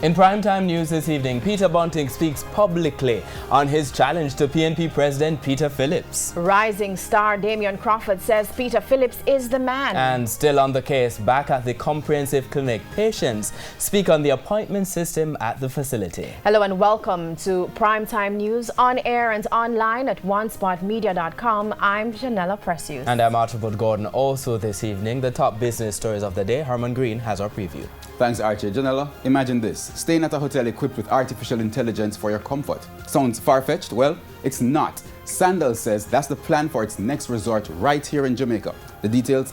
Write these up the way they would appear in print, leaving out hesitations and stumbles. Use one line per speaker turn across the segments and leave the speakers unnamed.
In primetime news this evening, Peter Bunting speaks publicly on his challenge to PNP President Peter Phillips.
Rising star Damian Crawford says Peter Phillips is the man.
And still on the case, back at the comprehensive clinic, patients speak on the appointment system at the facility.
Hello and welcome to Primetime News on air and online at onespotmedia.com. I'm Janella Precious.
And I'm Archibald Gordon. Also this evening, the top business stories of the day. Herman Green has our preview.
Thanks, Archie. Janella, imagine this. Staying at a hotel equipped with artificial intelligence for your comfort. Sounds far-fetched? Well, it's not. Sandal says that's the plan for its next resort right here in Jamaica. The details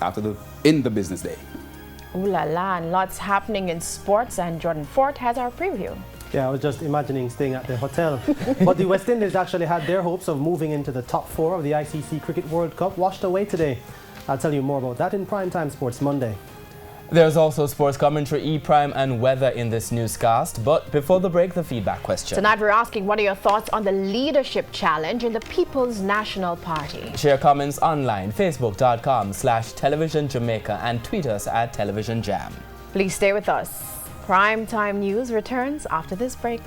in the business day.
Ooh la la, and lots happening in sports, and Jordan Fort has our preview.
Yeah, I was just imagining staying at the hotel. But the West Indies actually had their hopes of moving into the top 4 of the ICC Cricket World Cup washed away today. I'll tell you more about that in Primetime Sports Monday.
There's also sports commentary, E-Prime and weather in this newscast. But before the break, the feedback question.
Tonight we're asking, what are your thoughts on the leadership challenge in the People's National Party?
Share comments online, facebook.com/Television Jamaica and tweet us at Television Jam.
Please stay with us. Primetime News returns after this break.